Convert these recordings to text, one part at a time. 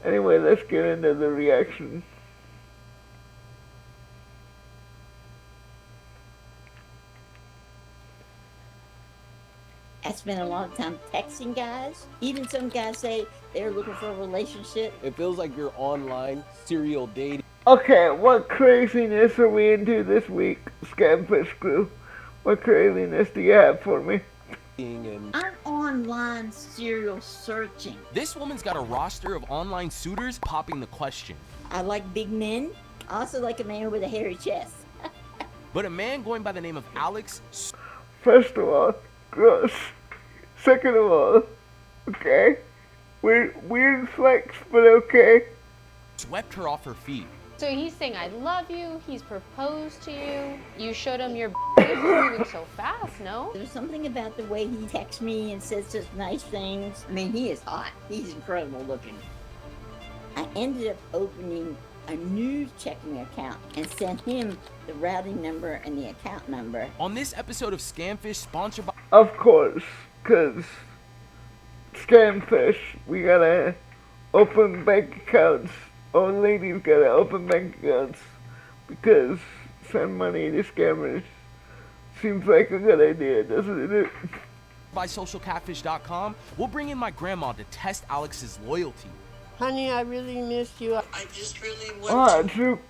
Anyway, let's get into the reaction. I spend a lot of time texting guys. Even some guys say they're looking for a relationship. It feels like you're online serial dating. Okay, what craziness are we into this week, Scamfish crew? What craziness do you have for me? And I'm online serial searching. this woman's got a roster of online suitors popping the question. I like big men. I also like a man with a hairy chest. But a man going by the name of Alex First of all, gross. Second of all, okay, weird flex, but okay. swept her off her feet. So he's saying, I love you, he's proposed to you, you showed him your moving so fast, no? There's something about the way he texts me and says such nice things. I mean, he is hot. He's incredible looking. I ended up opening a news checking account and sent him the routing number and the account number. On this episode of Scamfish, sponsored by Of course, cause Scamfish, we gotta open bank accounts. Old ladies gotta open bank accounts because send money to scammers seems like a good idea, doesn't it? socialcatfish.com, we'll bring in my grandma to test Alex's loyalty. Honey, I really miss you. I just really want Drew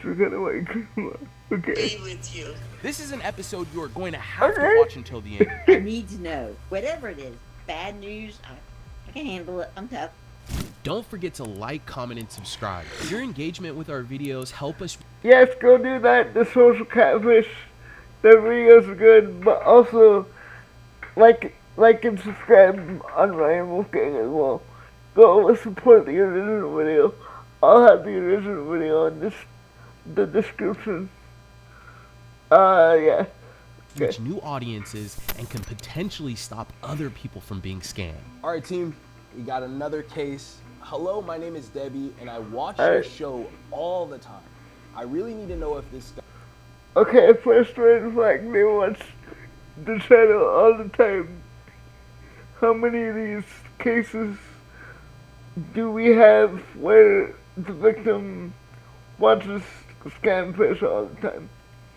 got away. Okay. to be with you. This is an episode you are going to have to watch until the end. I need to know. Whatever it is, bad news, I can handle it. I'm tough. Don't forget to like, comment, and subscribe. Your engagement with our videos help us. Yes, go do that. The social catfish. The videos are good, but also like and subscribe on Ryan Wolfgang as well. Go support the original video. I'll have the original video in the description. Yeah. Reach new audiences and can potentially stop other people from being scammed. All right, team, we got another case. Hello, my name is Debbie, and I watch your show all the time. I really need to know if this guy. Okay, first red flag, they watch the channel all the time. How many of these cases do we have where the victim watches Scamfish all the time?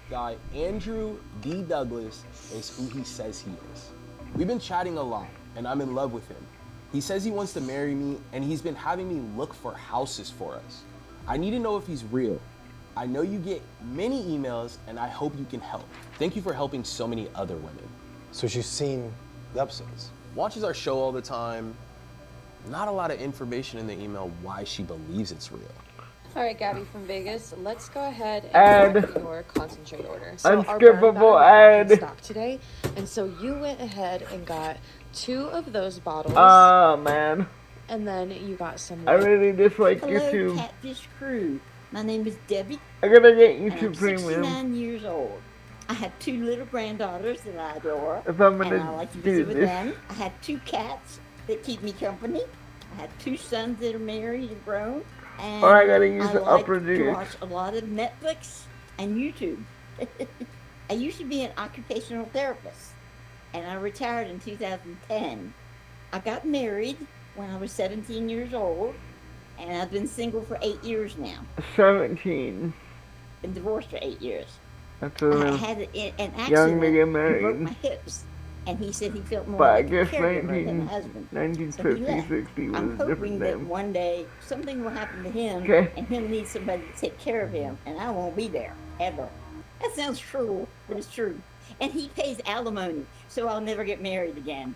Guy Andrew D. Douglas is who he says he is. We've been chatting a lot, and I'm in love with him. He says he wants to marry me, and he's been having me look for houses for us. I need to know if he's real. I know you get many emails, and I hope you can help. Thank you for helping so many other women. So she's seen the episodes. Watches our show all the time. Not a lot of information in the email why she believes it's real. All right, Gabby from Vegas, let's go ahead Ad. and get your concentrate order. So our Unskippable brown bag was in ad. stock today, and so you went ahead and got 2 of those bottles, Ah, man. and then you got some. I really dislike Hello, YouTube. Catfish crew. My name is Debbie, I gotta get and I'm YouTube Premium 69 years old. I have 2 little granddaughters that I adore, if I'm and I gonna like to do visit with this. them. I have 2 cats that keep me company. I have 2 sons that are married and grown. And Or I gotta use I the like upper to dude. watch a lot of Netflix and YouTube. I used to be an occupational therapist, and I retired in 2010. I got married when I was 17 years old, and I've been single for 8 years now. 17. Been divorced for 8 years. That's I a had an young accident to get and broke married. my hips, and he said he felt more But I like a guess caregiver than a husband. So he 1950, left. 60 was I'm a hoping different that name. one day something will happen to him, Okay. and he'll need somebody to take care of him, and I won't be there ever. That sounds cruel, but it's true. And he pays alimony, so I'll never get married again.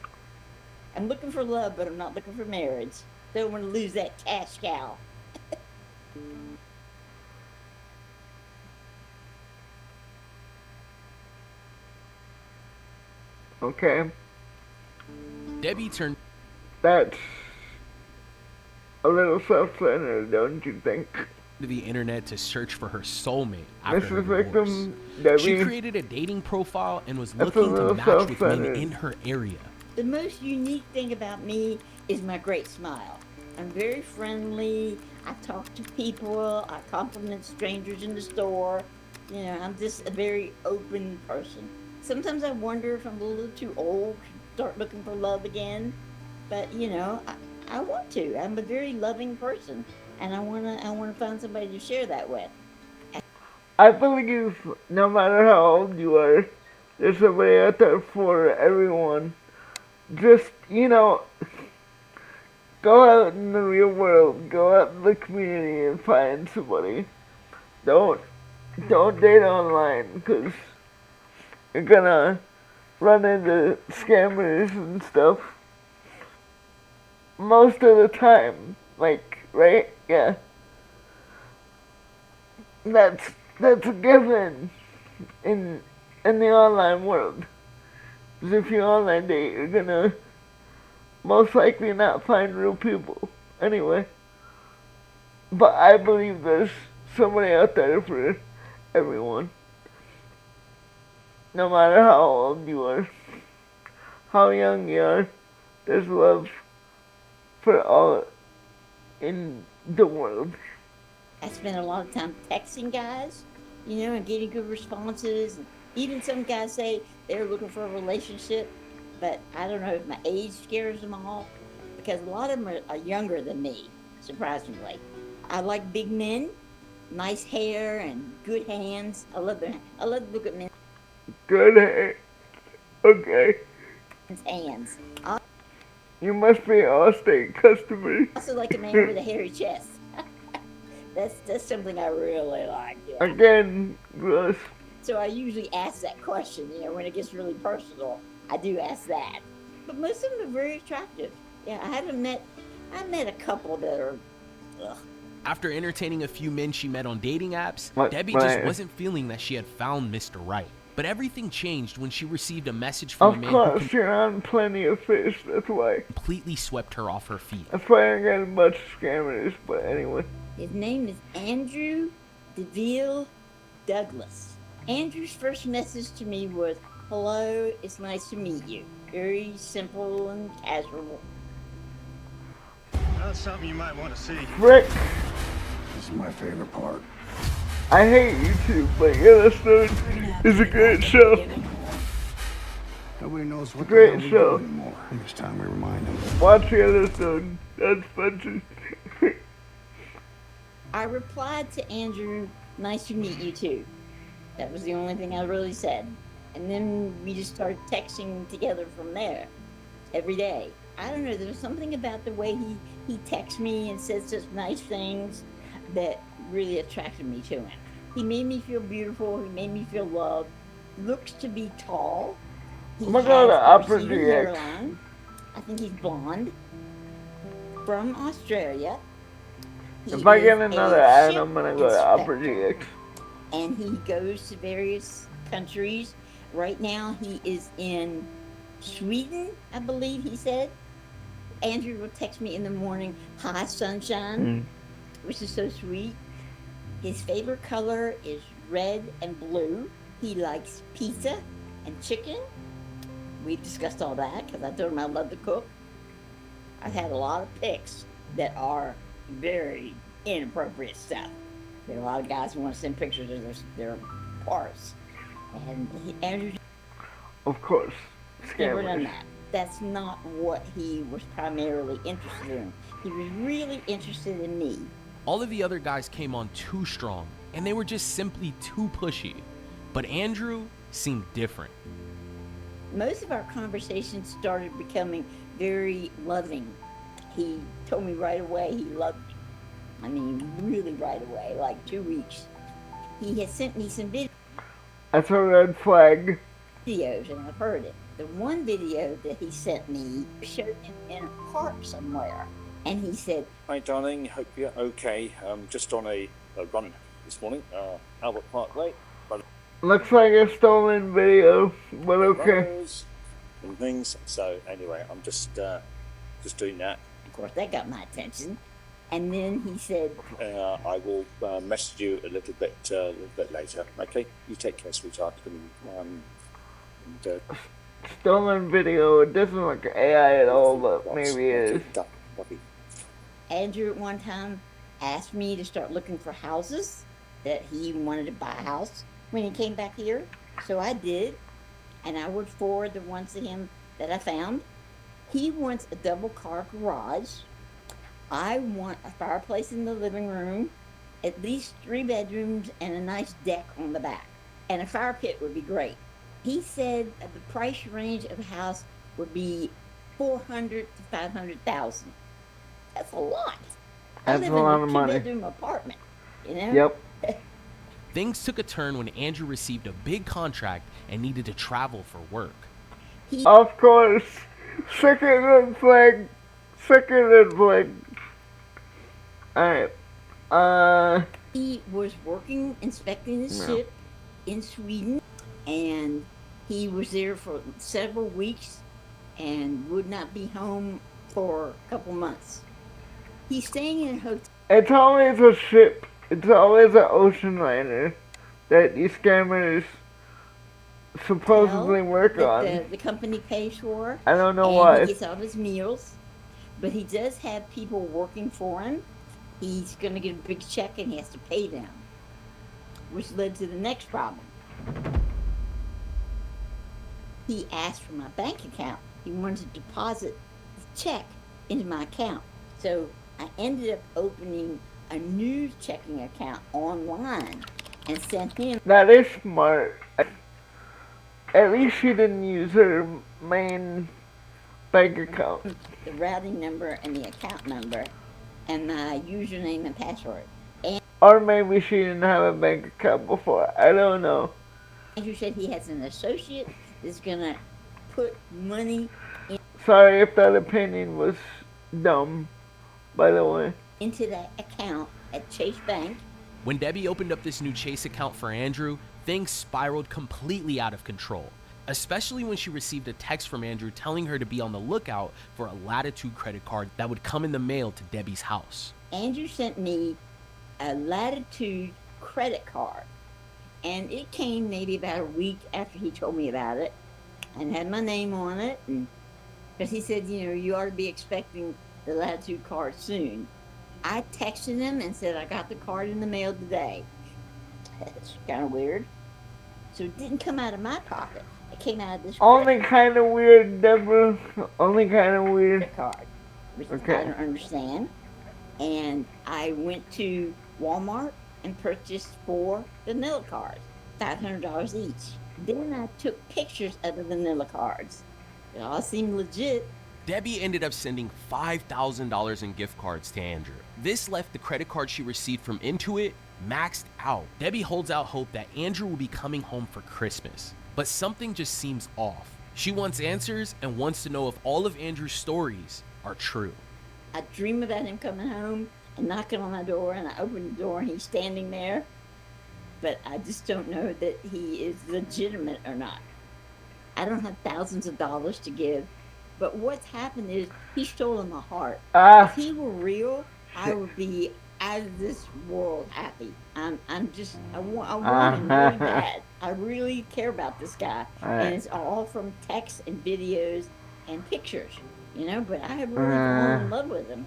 I'm looking for love, but I'm not looking for marriage. Don't want to lose that cash cow. Okay. Debbie turned That's a little self-centered, don't you think? to the internet to search for her soulmate after her Mr. divorce. Victim, She Debbie, created a dating profile and was That's a looking to little match with men self-centered. in her area. The most unique thing about me is my great smile. I'm very friendly. I talk to people. I compliment strangers in the store. You know, I'm just a very open person. Sometimes I wonder if I'm a little too old to start looking for love again. But, you know, I want to. I'm a very loving person, and I wanna find somebody to share that with. I believe no matter how old you are, there's somebody out there for everyone. Just, go out in the real world, go out in the community and find somebody. Don't, don't date online, because you're gonna run into scammers and stuff. Most of the time, like, right? Yeah. That's a given in the online world. Because if you online date, you're gonna most likely not find real people. Anyway. But I believe there's somebody out there for everyone. No matter how old you are, how young you are, there's love for all in the world. I spend a lot of time texting guys, and getting good responses. And even some guys say they're looking for a relationship, but I don't know if my age scares them off because a lot of them are younger than me, surprisingly. I like big men, nice hair, and good hands. I love to look at men's Good hair. Okay. hands. You must be an Allstate customer. I also like a man with a hairy chest. That's something I really like. Yeah. Again, gross. So I usually ask that question, when it gets really personal. I do ask that. But most of them are very attractive. Yeah, I met a couple that are, ugh. After entertaining a few men she met on dating apps, Debbie Right. just wasn't feeling that she had found Mr. Right. But everything changed when she received a message from a Of man who course, you're on Plenty of Fish, that's why. completely swept her off her feet. That's why I got a bunch of scammers, but anyway. His name is Andrew DeVille Douglas. Andrew's first message to me was, "Hello, it's nice to meet you." Very simple and casual. That's something you might want to see. Frick, This is my favorite part. I hate YouTube, but Yellowstone is a great show. Nobody knows what Great the hell we show. do anymore. I think it's time we remind them. Watch Yellowstone, that's funny. I replied to Andrew, "Nice to meet you too." That was the only thing I really said. And then we just started texting together from there every day. I don't know, there's something about the way he texts me and says such nice things that really attracted me to him. He made me feel beautiful, he made me feel loved. Looks to be tall. He I'm gonna go to has a Opera receding GX. hairline. I think he's blonde. From Australia. He If I get is another a ad, ship I'm gonna go to Opera inspector. GX. And he goes to various countries. Right now, he is in Sweden, I believe he said. Andrew will text me in the morning, "Hi, sunshine," which is so sweet. His favorite color is red and blue. He likes pizza and chicken. We've discussed all that because I told him I love to cook. I've had a lot of pics that are very inappropriate stuff. There are a lot of guys who want to send pictures of their parts. And Andrew Of course. never done Scammers. that. That's not what he was primarily interested in. He was really interested in me. All of the other guys came on too strong, and they were just simply too pushy. But Andrew seemed different. Most of our conversations started becoming very loving. He told me right away he loved me. I mean, really right away, like 2 weeks. He had sent me some That's a red flag. videos, and I've heard it. The one video that he sent me showed him in a park somewhere, and he said, "Hi, darling. Hope you're okay. Just on a run this morning, Albert Park Way. Looks like a stolen video, but okay. Runners and things. So anyway, I'm just doing that. of course, that got my attention. And then he said, I will message you a little bit later. Okay. You take care, sweetheart. And Stolen video, it doesn't look AI at all, but maybe it is. Lovely. Andrew at one time asked me to start looking for houses, that he wanted to buy a house when he came back here. So I did, and I would forward the ones to him that I found. He wants a double car garage I want a fireplace in the living room, at least 3 bedrooms, and a nice deck on the back. And a fire pit would be great. He said that the price range of the house would be 400 to 500,000. That's a lot. I That's live a in lot a of money. 2-bedroom apartment, you know? Yep. Things took a turn when Andrew received a big contract and needed to travel for work. Of course. Second red flag. Second red flag. Alright. He was working, inspecting the ship in Sweden, and he was there for several weeks and would not be home for a couple months. He's staying in a hotel. It's always a ship. It's always an ocean liner that these scammers supposedly work on. The company pays for. I don't know and why. He gets all his meals, but he does have people working for him. He's going to get a big check and he has to pay them, which led to the next problem. He asked for my bank account. He wanted to deposit the check into my account. So I ended up opening a new checking account online and sent him. That is smart. At least she didn't use her main bank account. The routing number and the account number and my username and password. And or maybe she didn't have a bank account before. I don't know. Andrew said he has an associate that's gonna put money in. Sorry if that opinion was dumb, by the way. Into that account at Chase Bank. When Debbie opened up this new Chase account for Andrew, things spiraled completely out of control, especially when she received a text from Andrew telling her to be on the lookout for a Latitude credit card that would come in the mail to Debbie's house. Andrew sent me a Latitude credit card, and it came maybe about a week after he told me about it and had my name on it, and because he said, you know, you ought to be expecting the Latitude card soon. I texted him and said I got the card in the mail today. That's kind of weird. So it didn't come out of my pocket. It came out of this only kind of weird, Deborah. Only kind of weird card, which okay. I don't understand. And I went to Walmart and purchased 4 vanilla cards, $500 each. Then I took pictures of the vanilla cards. It all seemed legit. Debbie ended up sending $5,000 in gift cards to Andrew. This left the credit card she received from Intuit maxed out. Debbie holds out hope that Andrew will be coming home for Christmas, but something just seems off. She wants answers and wants to know if all of Andrew's stories are true. I dream about him coming home and knocking on my door, and I open the door and he's standing there, but I just don't know that he is legitimate or not. I don't have thousands of dollars to give, but what's happened is he's stolen my heart. If he were real, I would be out of this world happy. I want him really bad. I really care about this guy, and it's all from texts and videos and pictures, you know. But I have really fallen in love with him.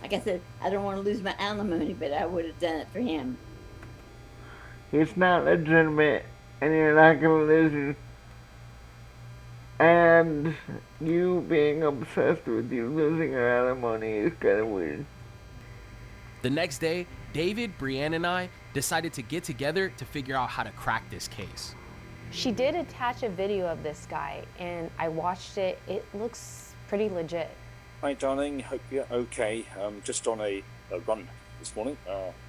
Like I said, I don't want to lose my alimony, but I would have done it for him. He's not legitimate, and you're not gonna lose him. And you being obsessed with you losing your alimony is kind of weird. The next day, David, Brianne, and I decided to get together to figure out how to crack this case. She did attach a video of this guy, and I watched it. It looks pretty legit. Hi, darling. Hope you're okay. Just on a run this morning.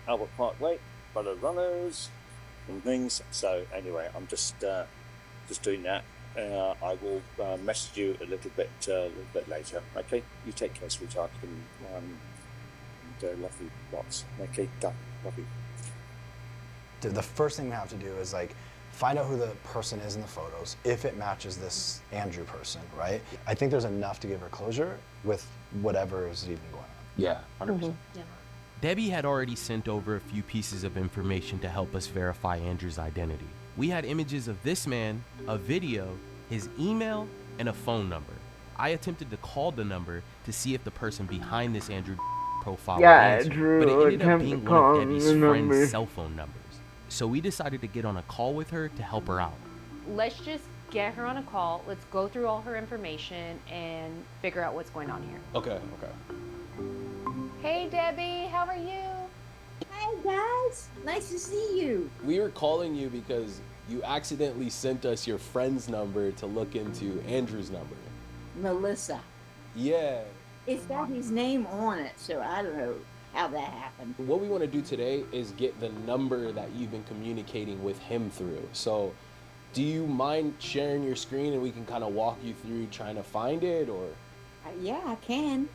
Albert Park Way, fellow runners and things. So anyway, I'm just doing that. I will message you a little bit later. Okay, you take care, sweetheart, and love you lots. Okay, done. Love you. The first thing we have to do is like find out who the person is in the photos, if it matches this Andrew person, right? I think there's enough to give her closure with whatever is even going on. Yeah, 100%. Yeah. Debbie had already sent over a few pieces of information to help us verify Andrew's identity. We had images of this man, a video, his email, and a phone number. I attempted to call the number to see if the person behind this Andrew profile would answer, but it ended up being one of Debbie's friend's cell phone numbers. So we decided to get on a call with her to help her out. Let's just get her on a call. Let's go through all her information and figure out what's going on here. Okay. Hey, Debbie, how are you? Hey guys, nice to see you. We were calling you because you accidentally sent us your friend's number to look into Andrew's number. Melissa. Yeah. It's got his name on it, so I don't know how that happened. What we want to do today is get the number that you've been communicating with him through. So, do you mind sharing your screen and we can kind of walk you through trying to find it, or? Yeah, I can.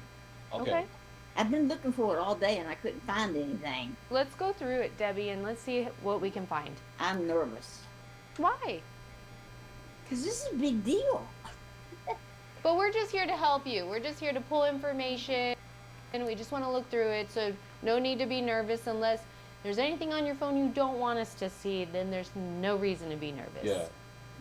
Okay. I've been looking for it all day and I couldn't find anything. Let's go through it, Debbie, and let's see what we can find. I'm nervous. Why? Because this is a big deal. But we're just here to help you. We're just here to pull information, and we just want to look through it, so no need to be nervous unless there's anything on your phone you don't want us to see, then there's no reason to be nervous. Yeah.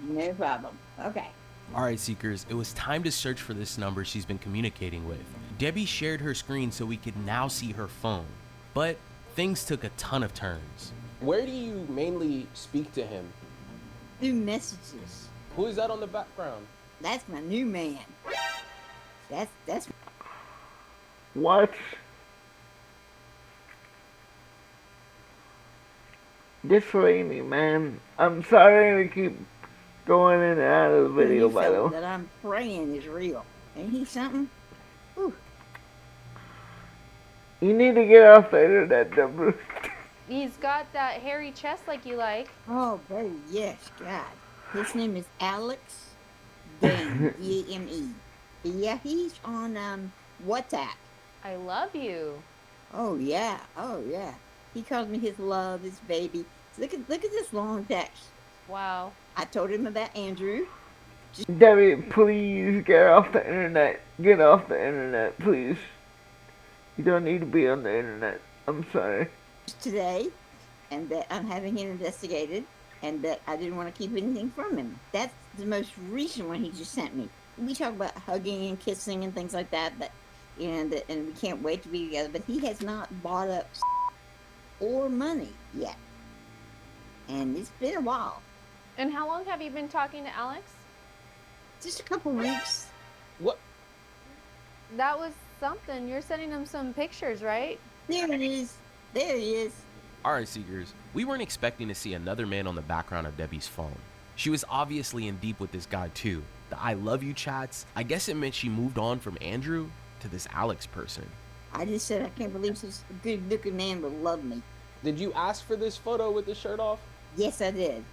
No problem. Okay. All right, Seekers, it was time to search for this number she's been communicating with. Debbie shared her screen so we could now see her phone, but things took a ton of turns. Where do you mainly speak to him? Through messages. Who is that on the background? That's my new man. That's What? This lady, man. I'm sorry to keep going in and out of the video, by the way. that I'm praying is real. Ain't he something? Whew. You need to get off the internet, number. He's got that hairy chest like you like. Oh, baby, yes, God. His name is Alex Dame, D-A-M-E. Yeah, he's on WhatsApp. I love you. Oh yeah, He calls me his love, his baby. Look at this long text. Wow. I told him about Andrew. Debbie, please get off the internet. Get off the internet, please. You don't need to be on the internet. I'm sorry. Today, and that I'm having him investigated, and that I didn't want to keep anything from him. That's the most recent one he just sent me. We talk about hugging and kissing and things like that, and we can't wait to be together. But he has not bought up or money yet, and it's been a while. And how long have you been talking to Alex? Just a couple weeks. What? That was something. You're sending him some pictures, right? There it is. There he is. All right, Seekers, we weren't expecting to see another man on the background of Debbie's phone. She was obviously in deep with this guy too. The I love you chats, I guess it meant she moved on from Andrew to this Alex person. I just said I can't believe such a good-looking man would love me. Did you ask for this photo with the shirt off? Yes, I did.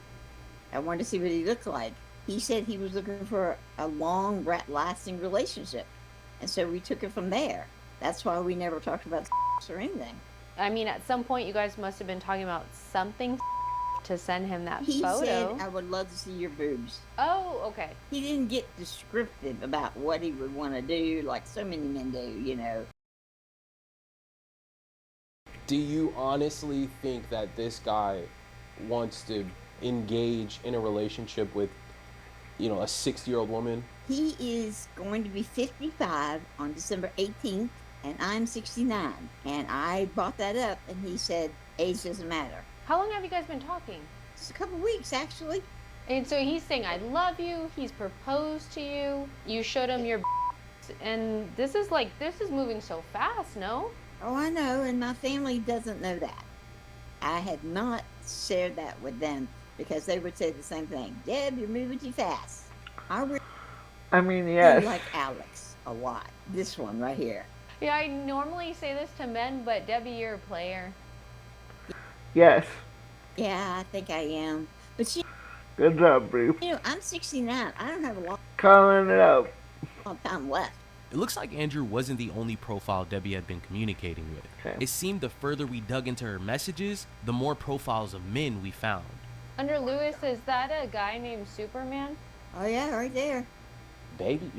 I wanted to see what he looked like. He said he was looking for a long, lasting relationship. And so we took it from there. That's why we never talked about or anything. I mean, at some point you guys must have been talking about something to send him that He photo. said, I would love to see your boobs. Oh, okay. He didn't get descriptive about what he would want to do, like so many men do, you know. Do you honestly think that this guy wants to engage in a relationship with, a 60-year-old woman? He is going to be 55 on December 18th, and I'm 69. And I brought that up, and he said, age doesn't matter. How long have you guys been talking? It's a couple weeks, actually. And so he's saying, I love you. He's proposed to you. You showed him your and this is moving so fast, no? Oh, I know, and my family doesn't know that. I had not shared that with them because they would say the same thing. Deb, you're moving too fast. I mean, yes. like Alex a lot. This one right here. Yeah, I normally say this to men, but Debbie, you're a player. Yes. Yeah, I think I am. But Good job, Bree. I'm 69. I don't have a Calling it out. long time left. It looks like Andrew wasn't the only profile Debbie had been communicating with. Okay. It seemed the further we dug into her messages, the more profiles of men we found. Under Lewis, is that a guy named Superman? Oh yeah, right there. Baby,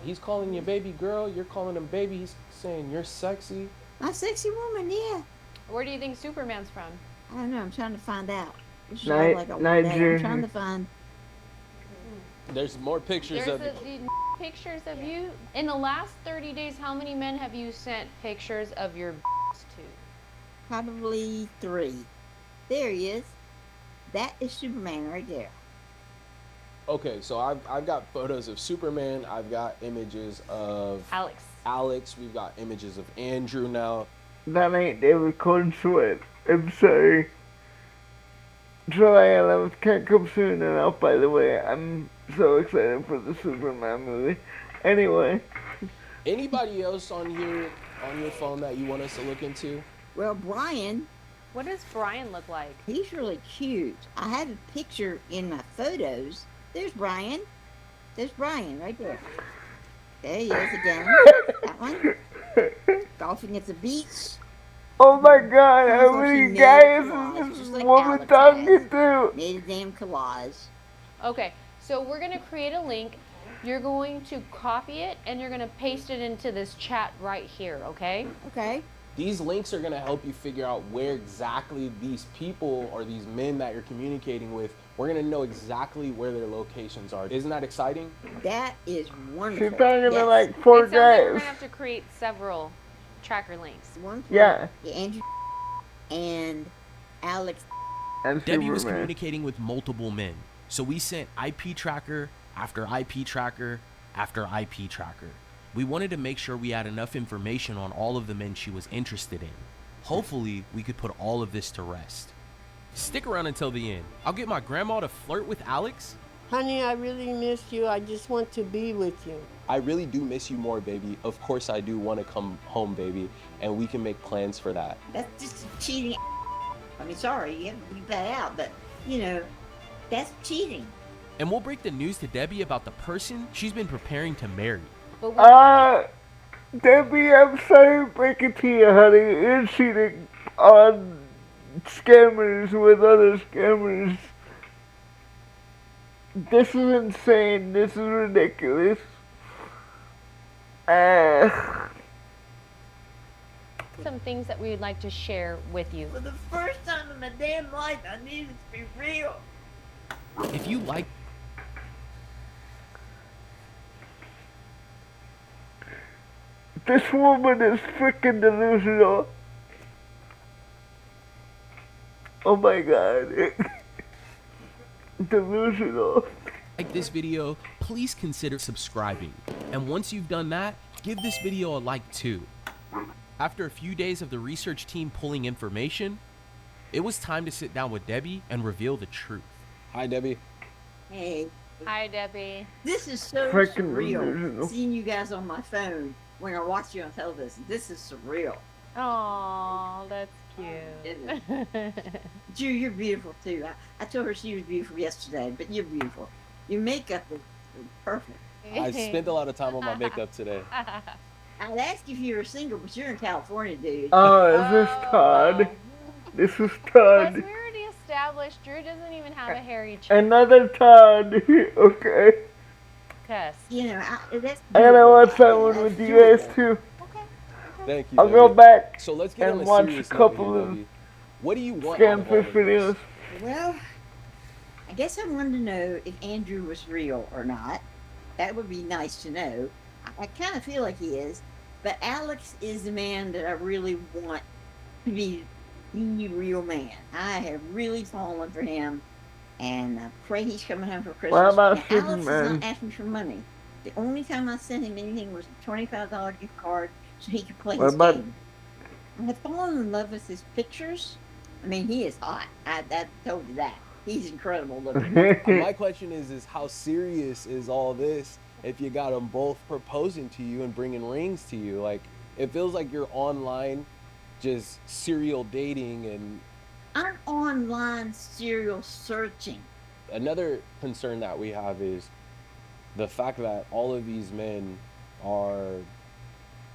he's calling you baby girl, you're calling him baby, he's saying you're sexy. My sexy woman, yeah. Where do you think Superman's from? I don't know, I'm trying to find out. It's Ni- like a Nigeria. I'm trying to find. There's more pictures There's of the pictures of you. In the last 30 days, how many men have you sent pictures of your to? Probably 3. There he is. That is Superman right there. Okay, so I've got photos of Superman, I've got images of Alex. We've got images of Andrew now. That ain't David Corn Sweat. I'm sorry. July 11th can't come soon enough, by the way. I'm so excited for the Superman movie. Anyway. Anybody else on here on your phone that you want us to look into? Well, Brian. What does Brian look like? He's really cute. I have a picture in my photos. There's Brian. There's Brian right there. There he is again. That one. Golfing at the beach. Oh my god, how many guys is this woman talking to? Made a damn collage. Okay, so we're going to create a link. You're going to copy it and you're going to paste it into this chat right here, okay? Okay. These links are going to help you figure out where exactly these people or these men that you're communicating with, we're going to know exactly where their locations are. Isn't that exciting? That is wonderful. She's talking to like 4 It sounds like we're guys. going to have to create several tracker links. One for Yeah. Andrew and Alex. And Debbie was Superman. communicating with multiple men, so we sent IP tracker after IP tracker after IP tracker. We wanted to make sure we had enough information on all of the men she was interested in. Hopefully, we could put all of this to rest. Stick around until the end. I'll get my grandma to flirt with Alex. Honey, I really miss you. I just want to be with you. I really do miss you more, baby. Of course I do want to come home, baby, and we can make plans for that. That's just cheating. I mean, sorry, you have to leave that out, but, you know, that's cheating. And we'll break the news to Debbie about the person she's been preparing to marry. Debbie, I'm sorry to break it to you, honey. You're cheating on scammers with other scammers. This is insane. This is ridiculous. Some things that we would like to share with you. For the first time in my damn life, I need it to be real. If you like This woman is freaking delusional. Oh my god. Delusional. like this video, please consider subscribing. And once you've done that, give this video a like too. After a few days of the research team pulling information, it was time to sit down with Debbie and reveal the truth. Hi, Debbie. Hey. Hi, Debbie. This is so Freaking surreal. delusional. Seeing you guys on my phone when I watch you on television. This is surreal. Oh, that's cute. Drew, you're beautiful too. I told her she was beautiful yesterday, but you're beautiful. Your makeup is perfect. I spent a lot of time on my makeup today. I'd ask if you were single, but you're in California, dude. Oh, is this Todd? This is As Todd. we already established, Drew doesn't even have a hairy chest. Another Todd. Okay. You know, that's I gotta watch that one with you guys too. Thank you. I'll Debbie. go back So let's get on and a watch a serious note couple here, of Debbie. What do you want out of all Scamfished of this? videos. Well, I guess I wanted to know if Andrew was real or not. That would be nice to know. I kind of feel like he is, but Alex is the man that I really want to be the real man. I have really fallen for him, and I pray he's coming home for Christmas. What about And Alex is Superman? not asking for money. The only time I sent him anything was a $25 gift card so he could play What his about- game. I've fallen in love with his pictures. I mean, he is hot. I told you that. He's incredible looking. My question is how serious is all this if you got them both proposing to you and bringing rings to you? Like, it feels like you're online just serial dating. And I'm online serial searching. another concern that we have is the fact that all of these men are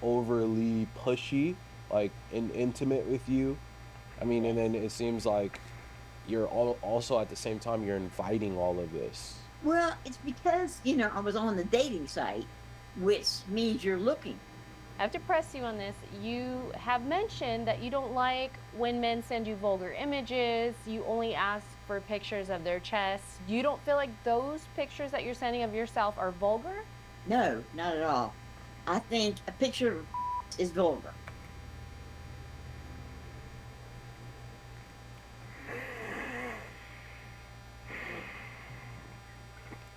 overly pushy, like intimate with you. I mean, and then it seems like you're also at the same time you're inviting all of this. Well, it's because, you know, I was on the dating site, which means you're looking. I have to press you on this. You have mentioned that you don't like when men send you vulgar images. You only ask for pictures of their chests. You don't feel like those pictures that you're sending of yourself are vulgar? No, not at all. I think a picture of is vulgar.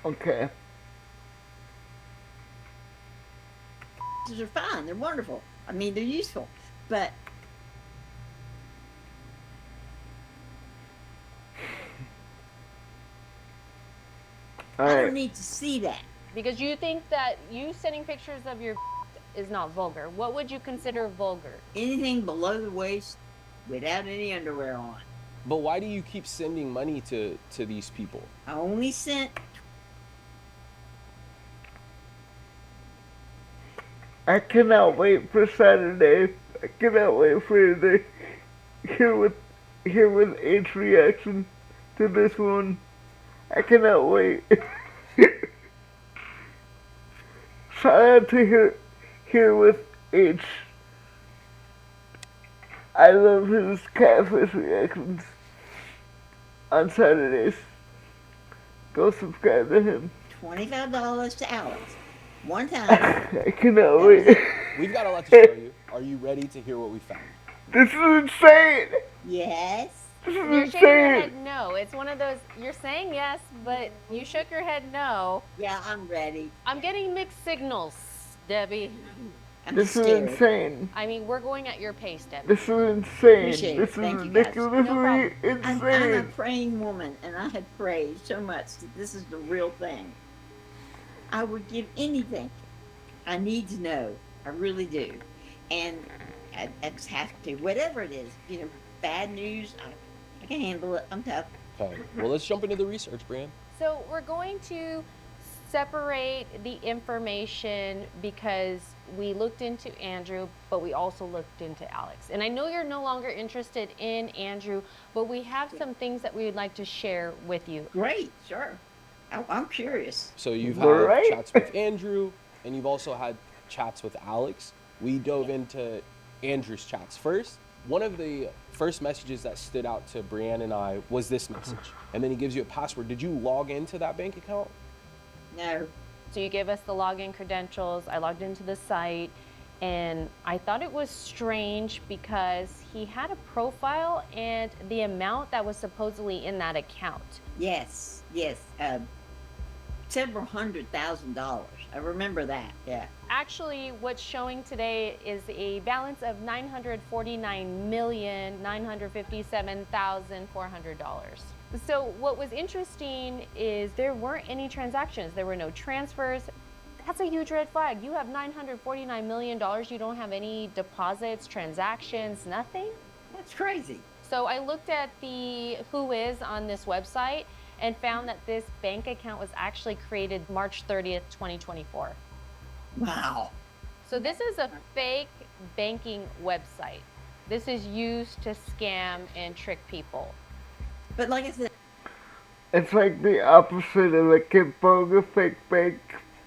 Okay. These are fine. They're wonderful. I mean, they're useful. But I Alright. don't need to see that. Because you think that you sending pictures of your is not vulgar. What would you consider vulgar? Anything below the waist without any underwear on. But why do you keep sending money to these people? I only sent. I cannot wait for Saturday. I cannot wait for you to hear with H reaction to this one. I cannot wait. Shout out to hear with H. I love his catfish reactions on Saturdays. Go subscribe to him. $25 to Alex. One time. I cannot wait. We've got a lot to show you. Are you ready to hear what we found? This is insane. Yes. This is You're shaking your insane. head no. It's one of those, you're saying yes, but you shook your head no. Yeah, I'm ready. I'm getting mixed signals, Debbie. I'm This is scared. insane. I mean, we're going at your pace, Debbie. This is insane. Appreciate it. This is Thank you, guys. ridiculously No problem. I'm a insane. praying woman, and I had prayed so much that this is the real thing. I would give anything. I need to know. I really do. And I just have to. Whatever it is, bad news, I can handle it. I'm tough. Okay. Well, let's jump into the research, Brian. So we're going to separate the information because we looked into Andrew, but we also looked into Alex. And I know you're no longer interested in Andrew, but we have some things that we would like to share with you. Great, sure. I'm curious. So you've All had right. chats with Andrew, and you've also had chats with Alex. We dove into Andrew's chats first. One of the first messages that stood out to Brianne and I was this message. And then he gives you a password. Did you log into that bank account? No. So you gave us the login credentials. I logged into the site, and I thought it was strange because he had a profile and the amount that was supposedly in that account. Yes. Several $100,000. I remember that. Yeah. Actually, what's showing today is a balance of $949,957,400. So what was interesting is there weren't any transactions. There were no transfers. That's a huge red flag. You have $949 million. You don't have any deposits, transactions, nothing. That's crazy. So I looked at the Who Is on this website and found that this bank account was actually created March 30th, 2024. Wow. So this is a fake banking website. This is used to scam and trick people. But like I said, It's like the opposite of a Kimboga fake bank.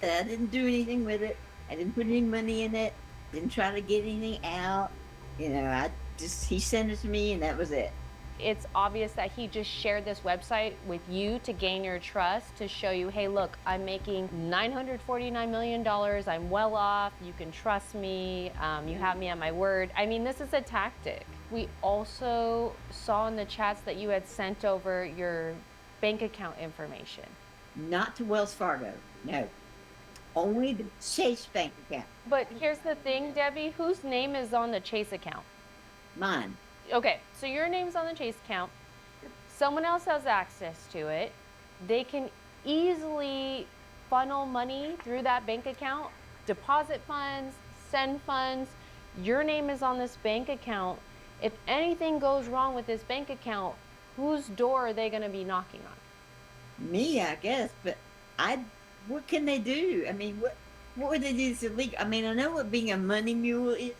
I didn't do anything with it. I didn't put any money in it. Didn't try to get anything out. He sent it to me and that was it. It's obvious that he just shared this website with you to gain your trust, to show you, hey, look, I'm making $949 million. I'm well off. You can trust me. You have me on my word. I mean, this is a tactic. We also saw in the chats that you had sent over your bank account information. Not to Wells Fargo. No. Only the Chase bank account. But here's the thing, Debbie, whose name is on the Chase account? Mine. Okay, so your name's on the Chase account. Someone else has access to it. They can easily funnel money through that bank account, deposit funds, send funds. Your name is on this bank account. If anything goes wrong with this bank account, whose door are they going to be knocking on? Me, I guess, but what can they do? I mean, what would they do that's illegal? I mean, I know what being a money mule is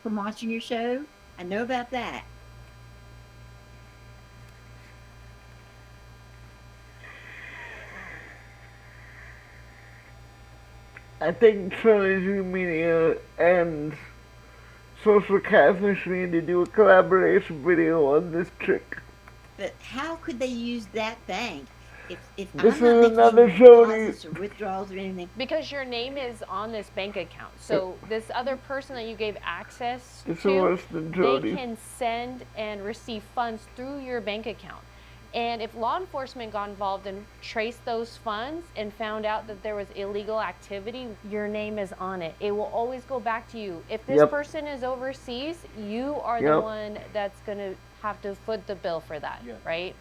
from watching your show. I know about that. I think Trilogy Media and Social Catfish need to do a collaboration video on this trick. But how could they use that bank if This I'm not is making another any Sony. deposits or withdrawals or anything? Because your name is on this bank account. So this other person that you gave access This is to, worse than they Jody. can send and receive funds through your bank account. And if law enforcement got involved and traced those funds and found out that there was illegal activity, your name is on it. It will always go back to you. If this Yep. person is overseas, you are the Yep. one that's going to have to foot the bill for that, Yeah. right?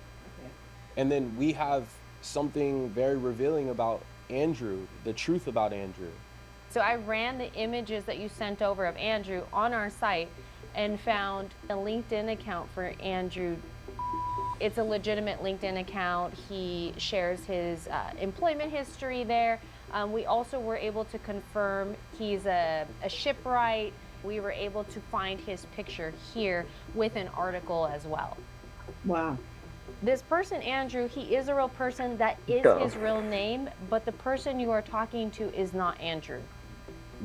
And then we have something very revealing about Andrew, the truth about Andrew. So I ran the images that you sent over of Andrew on our site and found a LinkedIn account for Andrew. It's a legitimate LinkedIn account. He shares his employment history there. We also were able to confirm he's a shipwright. We were able to find his picture here with an article as well. Wow. This person, Andrew, he is a real person. That is his real name, but the person you are talking to is not Andrew.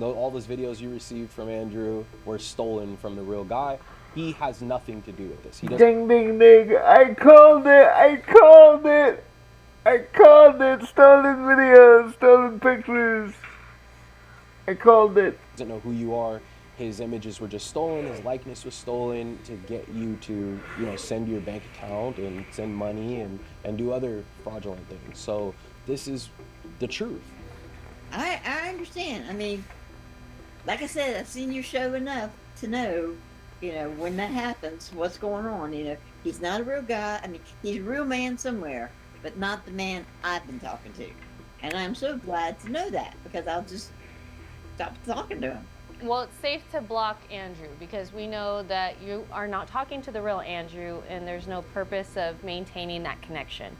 All those videos you received from Andrew were stolen from the real guy. He has nothing to do with this. He doesn't. Ding, ding, ding. I called it. I called it. I called it. Stolen videos, stolen pictures. I called it. Doesn't know who you are. His images were just stolen. His likeness was stolen to get you to, send your bank account and send money and do other fraudulent things. So this is the truth. I understand. I mean, like I said, I've seen your show enough to know, when that happens, what's going on. He's not a real guy. I mean, he's a real man somewhere, but not the man I've been talking to. And I'm so glad to know that, because I'll just stop talking to him. Well, it's safe to block Andrew because we know that you are not talking to the real Andrew and there's no purpose of maintaining that connection.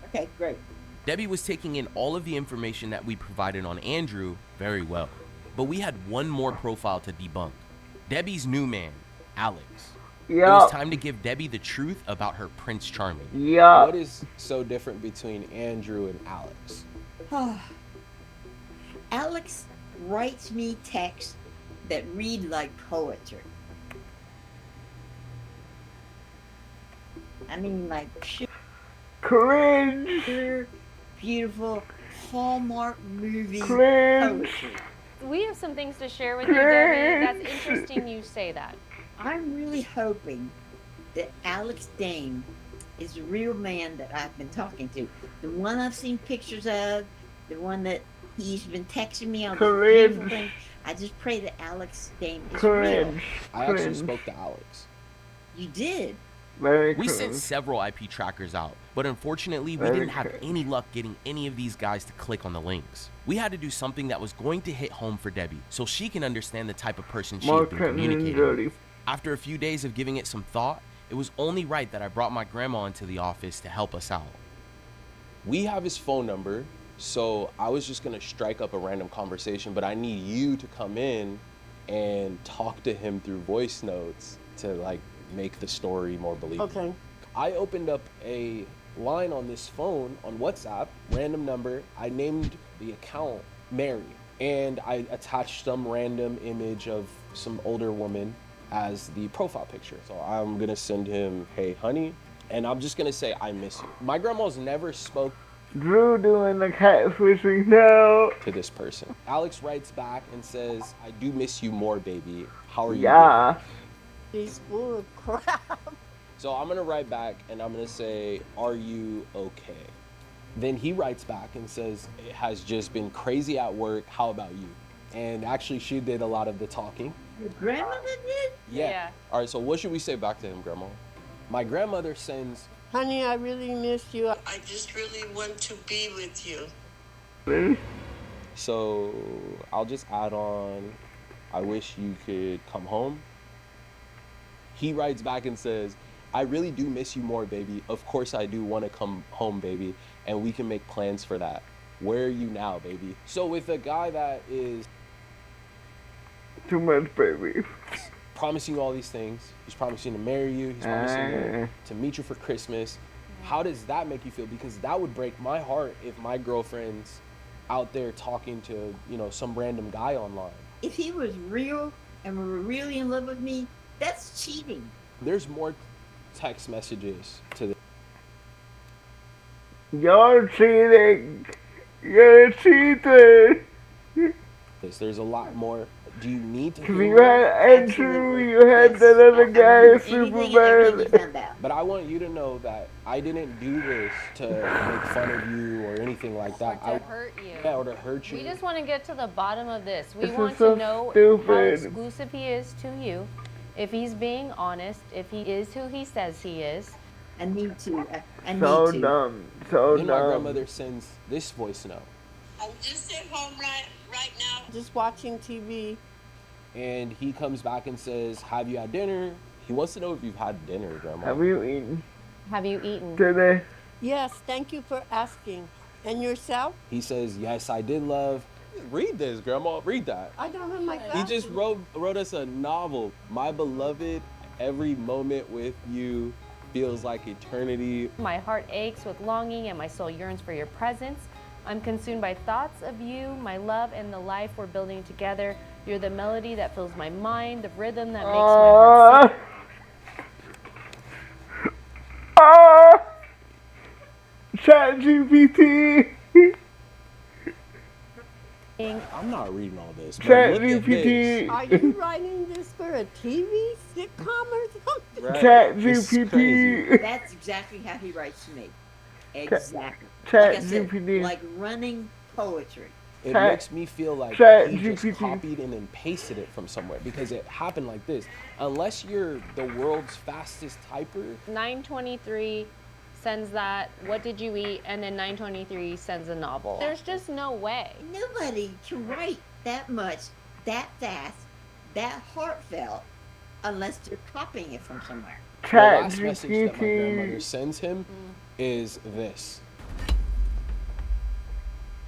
Okay, great. Debbie was taking in all of the information that we provided on Andrew very well. But we had one more profile to debunk. Debbie's new man, Alex. It was time to give Debbie the truth about her Prince Charming. What is so different between Andrew and Alex? Alex writes me texts that read like poetry. I mean, like cringe, beautiful Hallmark movie cringe. Poetry. We have some things to share with you, Debbie. That's interesting you say that. I'm really hoping that Alex Dane is the real man that I've been talking to. The one I've seen pictures of, the one that he's been texting me on this beautiful thing. I just pray that Alex Dane is real. I actually spoke to Alex. You did? We sent several IP trackers out, but unfortunately we didn't have any luck getting any of these guys to click on the links. We had to do something that was going to hit home for Debbie so she can understand the type of person she had been communicating with. After a few days of giving it some thought, it was only right that I brought my grandma into the office to help us out. We have his phone number, so I was just gonna strike up a random conversation, but I need you to come in and talk to him through voice notes to make the story more believable. Okay. I opened up a line on this phone on WhatsApp, random number. I named the account Mary, and I attached some random image of some older woman as the profile picture. So I'm gonna send him, hey honey, and I'm just gonna say, I miss you. My grandma's never spoke Drew doing the catfishing now to this person. Alex writes back and says, I do miss you more, baby. How are you doing? He's full of crap. So I'm gonna write back and I'm gonna say, are you okay? Then he writes back and says, it has just been crazy at work. How about you? And actually she did a lot of the talking. Your grandmother did? Yeah. All right, so what should we say back to him, Grandma? My grandmother sends, honey, I really miss you. I just really want to be with you. Really? So I'll just add on, I wish you could come home. He writes back and says, I really do miss you more, baby. Of course I do want to come home, baby, and we can make plans for that. Where are you now, baby? So with a guy that is too much, baby, promising you all these things, he's promising to marry you, he's promising to meet you for Christmas. How does that make you feel? Because that would break my heart if my girlfriend's out there talking to, some random guy online. If he was real and were really in love with me, that's cheating. There's more text messages to this. You're cheating. You're cheating. There's a lot more. Do you need to? Because you had Andrew, you had that other guy, Superman. But I want you to know that I didn't do this to make fun of you or anything like that. Or to hurt you. Yeah, or to hurt you. We just want to get to the bottom of this. We This want is so to know stupid. how exclusive he is to you. If he's being honest, if he is who he says he is. I need to. I So need to. dumb. So Then my dumb. grandmother sends this voice note. I'm just at home right now. Just watching TV. And he comes back and says, have you had dinner? He wants to know if you've had dinner, Grandma. Have you eaten Have you eaten? today? Yes, thank you for asking. And yourself? He says, yes, I did, love. Read this, Grandma. Read that. I don't have my glasses. He just wrote us a novel. My beloved, every moment with you feels like eternity. My heart aches with longing and my soul yearns for your presence. I'm consumed by thoughts of you, my love, and the life we're building together. You're the melody that fills my mind, the rhythm that makes my heart sing. ChatGPT. I'm not reading all this. ChatGPT. Are you writing this for a TV sitcom or something? Right? ChatGPT. That's exactly how he writes to me. Exactly. ChatGPT. Like running poetry. It makes me feel like he just copied and then pasted it from somewhere because it happened like this. Unless you're the world's fastest typer. 923 sends that, what did you eat? And then 923 sends a novel. There's just no way. Nobody can write that much, that fast, that heartfelt, unless they're copying it from somewhere. The last message that my grandmother sends him is this.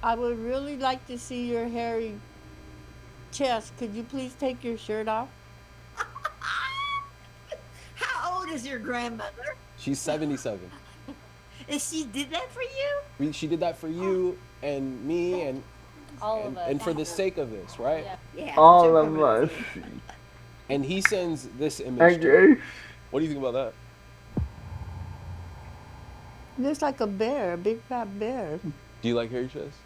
I would really like to see your hairy chest. Could you please take your shirt off? How old is your grandmother? She's 77. And she did that for you? She did that for you and me and all of us. And for the sake of this, right? Yeah. All of us. And he sends this image to her. What do you think about that? Looks like a bear, a big fat bear. Do you like hairy chest?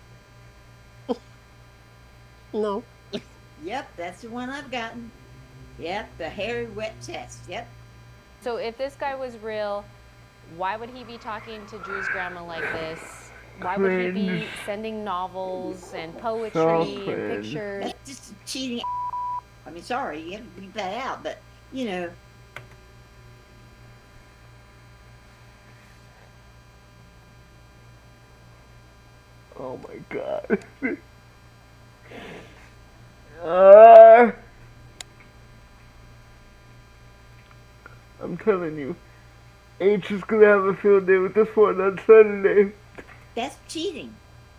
No. Yep, that's the one I've gotten. Yep, the hairy wet chest. Yep. So if this guy was real, why would he be talking to Drew's grandma like this? Why would he be sending novels and poetry and pictures? That's just cheating. I mean, sorry, you have to leave that out, but, you know. Oh my god. I'm telling you, H is gonna have a field day with this one on Saturday. That's cheating.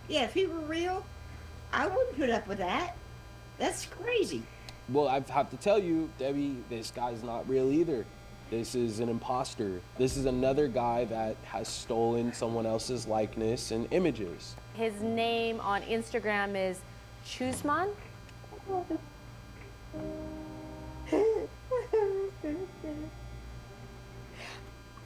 Yeah, if he were real, I wouldn't put up with that. That's crazy. Well, I have to tell you, Debbie, this guy's not real either. This is an imposter. This is another guy that has stolen someone else's likeness and images. His name on Instagram is Chusman.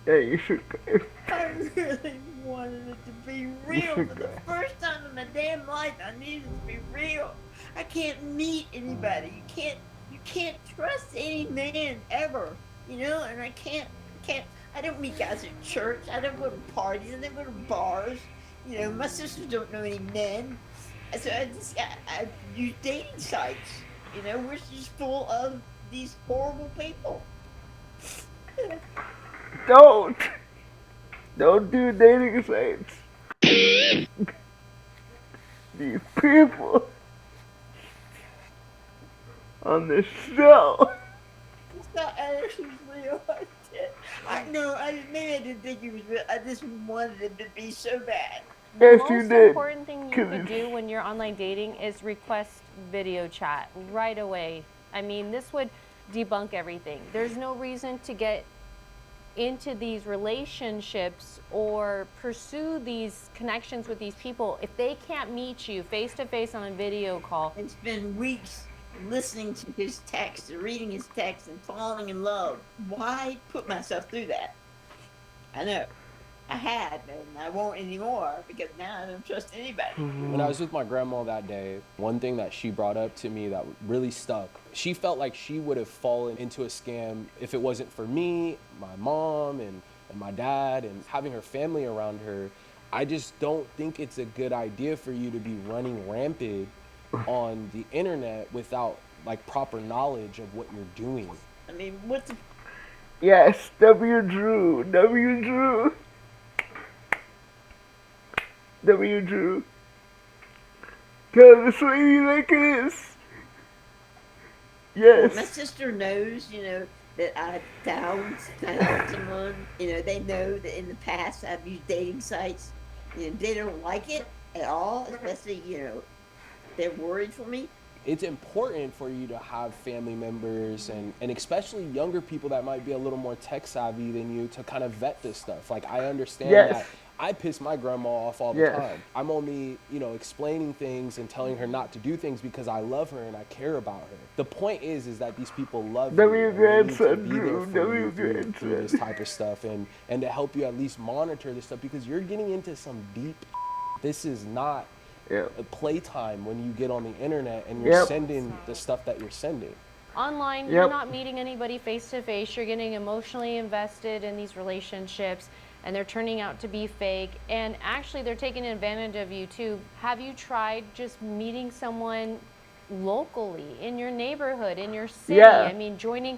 Yeah, you should go. I really wanted it to be real for the first time in my damn life. I needed it to be real. I can't meet anybody. You can't trust any man ever. You know, and I can't. I don't meet guys at church. I don't go to parties. I don't go to bars. You know, my sisters don't know any men. So I use dating sites. You know, we're just full of these horrible people. Don't do dating sites. These people on this show. It's not actually real. Maybe I didn't think he was real. I just wanted him to be so bad. The most important thing you could do when you're online dating is request video chat right away. I mean, this would debunk everything. There's no reason to get into these relationships or pursue these connections with these people if they can't meet you face to face on a video call and spend weeks listening to his text and reading his text and falling in love. Why put myself through that? I know I had, and I won't anymore because now I don't trust anybody. When I was with my grandma that day, one thing that she brought up to me that really stuck, she felt like she would have fallen into a scam if it wasn't for me, my mom, and my dad, and having her family around her. I just don't think it's a good idea for you to be running rampant on the internet without like proper knowledge of what you're doing. I mean, what's Yes, W. Drew. W. Drew. W. Drew. Tell this lady like it is. Well, my Yes. sister knows, that I found someone. They know that in the past I've used dating sites. They don't like it at all, especially, they're worried for me. It's important for you to have family members and especially younger people that might be a little more tech savvy than you to kind of vet this stuff. Like, I understand Yes. that I piss my grandma off all the Yes. time. I'm only, explaining things and telling her not to do things because I love her and I care about her. The point is that these people love W. you and they need to grandson be there Drew. for W. you through this grandson. type of stuff and to help you at least monitor this stuff because you're getting into some deep. This is not Yep. a playtime when you get on the internet and you're Yep. sending the stuff that you're sending. Online, you're not meeting anybody face to face. You're getting emotionally invested in these relationships, and they're turning out to be fake. And actually, they're taking advantage of you too. Have you tried just meeting someone locally in your neighborhood, in your city? Yeah. I mean, joining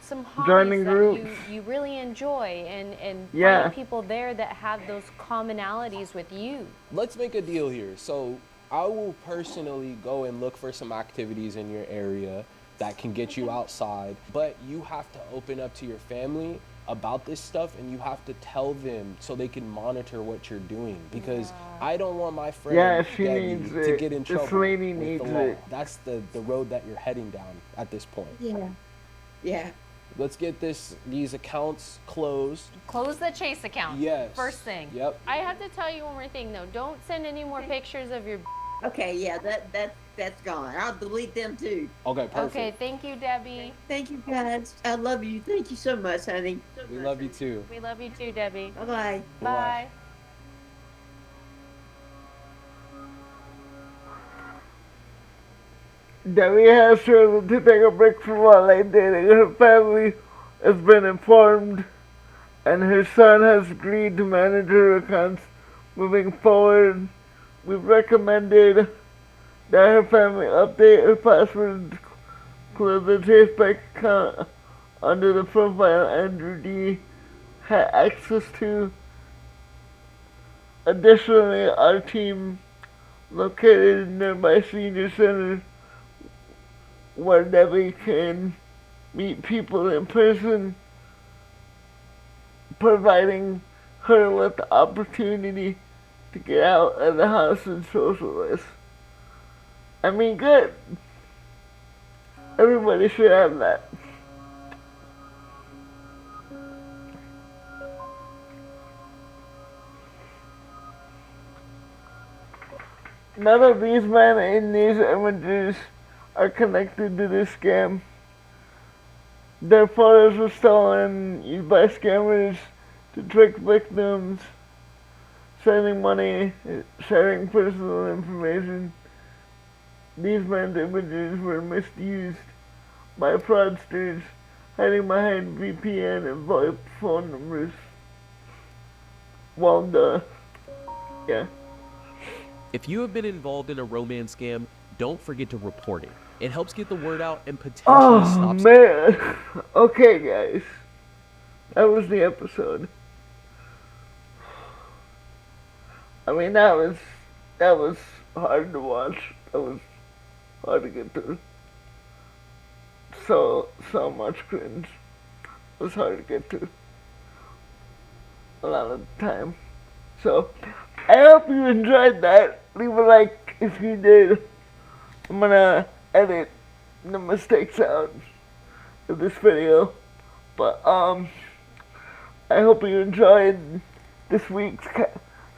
some hobbies Joining that groups. you really enjoy, and Yeah. finding people there that have those commonalities with you. Let's make a deal here. So I will personally go and look for some activities in your area that can get you outside, but you have to open up to your family about this stuff and you have to tell them so they can monitor what you're doing because I don't want my friend Yeah, she Debbie needs to it. get in This trouble lady with needs the law. it. That's the road that you're heading down at this point. Yeah. Let's get these accounts closed. Close the Chase account. Yes. First thing. Yep. I have to tell you one more thing though. Don't send any more pictures of your. Okay, yeah, that's gone. I'll delete them too. Okay, perfect. Okay, thank you, Debbie. Thank you, guys. I love you. Thank you so much, honey. We love you too. We love you too, Debbie. Bye-bye. Bye. Debbie has chosen to take a break from online dating. Her family has been informed, and her son has agreed to manage her accounts moving forward. We've recommended that her family update her password to close the Chase bank account under the profile Andrew D had access to. Additionally, our team located in nearby senior centers where Debbie can meet people in person, providing her with the opportunity to get out of the house and socialize. I mean, good. Everybody should have that. None of these men in these images are connected to this scam. Their photos were stolen, used by scammers to trick victims, sending money, sharing personal information. These men's images were misused by fraudsters, hiding behind VPN and VoIP phone numbers. Well done. Yeah. If you have been involved in a romance scam, don't forget to report it. It helps get the word out and potentially Oh stops. man. Okay, guys. That was the episode. I mean, that was hard to watch. That was hard to get through. So much cringe. It was hard to get through a lot of the time. So, I hope you enjoyed that. Leave a like if you did. I'm gonna edit the mistakes out of this video. But, I hope you enjoyed this week's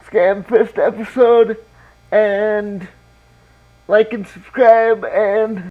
Scamfished episode. And like and subscribe and